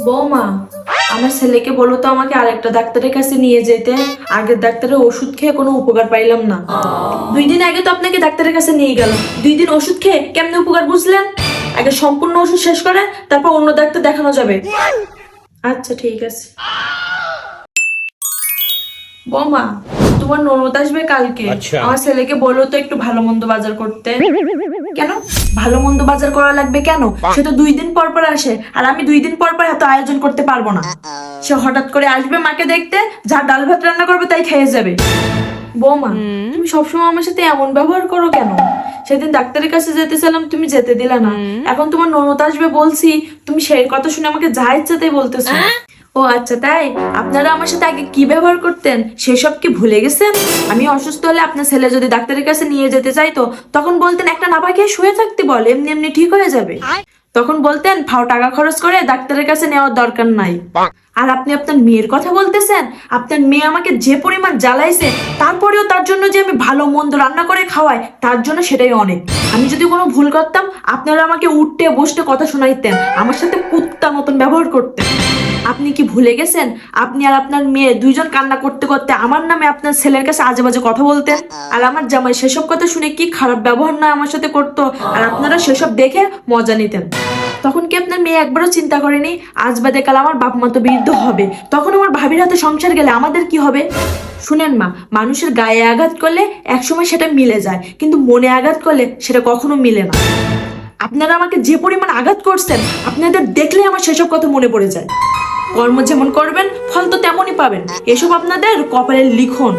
বৌমা, আমার ছেলেকে বলো তো আমাকে আরেকটা ডাক্তারের কাছে নিয়ে যেতে। আগের ডাক্তারের ওষুধ খেয়ে কোনো উপকার পাইলাম না। 2 দিন আগে তো আপনাকে ডাক্তারের কাছে নিয়ে গেল, 2 দিন ওষুধ খেয়ে কেমনে উপকার বুঝলেন? আগে সম্পূর্ণ ওষুধ শেষ করে তারপর অন্য ডাক্তার দেখানো যাবে। আচ্ছা ঠিক আছে। বৌমা, তোমার ননদ আসবে কালকে। আমার ছেলেকে বলো তো একটু ভালো মন্দ বাজার করতে। কেন ভালো মন্দ বাজার করা লাগবে কেন? সে তো 2 দিন পর পর আসে, আর আমি 2 দিন পর পর এত আয়োজন করতে পারবো না। সে হঠাৎ করে আসবে, মাকে দেখতে, যা ডাল ভাত রান্না করবে তাই খেয়ে যাবে। বৌমা, তুমি সবসময় আমার সাথে এমন ব্যবহার করো কেন? সেদিন ডাক্তারের কাছে যেতে চাইলাম, তুমি যেতে দিলে না। এখন তোমার ননদ আসবে বলছি, তুমি সেই কথা শুনে আমাকে যা ইচ্ছা তাই বলতেছো। ও আচ্ছা তাই? আপনারা আমার সাথে আগে কি ব্যবহার করতেন সেসব কি ভুলে গেছেন? আমি অসুস্থ হলে আপনার ছেলে যদি ডাক্তারের কাছে নিয়ে যেতে চাইতো, তখন বলতেন একটা নাপা খেয়ে শুয়ে থাকতে বল, এমনি এমনি ঠিক হয়ে যাবে। তখন বলতেন ফাও টাকা খরচ করে ডাক্তারের কাছে নেওয়ার দরকার নাই। আর আপনি আপনার মেয়ের কথা বলতেছেন। আপনার মেয়ে আমাকে যে পরিমাণ জ্বালাইছে, তারপরেও তার জন্য যে আমি ভালো মন্দ রান্না করে খাওয়াই, তার জন্য সেটাই অনেক। আমি যদি কোনো ভুল করতাম, আপনারা আমাকে উঠতে বসতে কথা শোনাইতেন, আমার সাথে কুত্তা মতন ব্যবহার করতেন। আপনি কি ভুলে গেছেন? আপনি আর আপনার মেয়ে দুইজন কান্না করতে করতে আমার নামে আপনার ছেলের কাছে আজে বাজে কথা বলতেন। আর আমার জামাই সেসব কথা শুনে কি খারাপ ব্যবহার না আমার সাথে করতো, আর আপনারা সেসব দেখে মজা নিতেন। তখন কি আপনার মেয়ে একবারও চিন্তা করেনি আজ বাদে কাল আমার বাপ মা তো বৃদ্ধ হবে, তখন আমার ভাবির হাতে সংসার গেলে আমাদের কি হবে? শুনেন মা, মানুষের গায়ে আঘাত করলে একসময় সেটা মিলে যায়, কিন্তু মনে আঘাত করলে সেটা কখনো মিলে না। আপনারা আমাকে যে পরিমাণ আঘাত করছেন, আপনাদের দেখলে আমার সেসব কথা মনে পড়ে যায়। কর্ম যেমন করবেন ফল তো তেমনই পাবেন, এসব আপনাদের কপালের লিখন।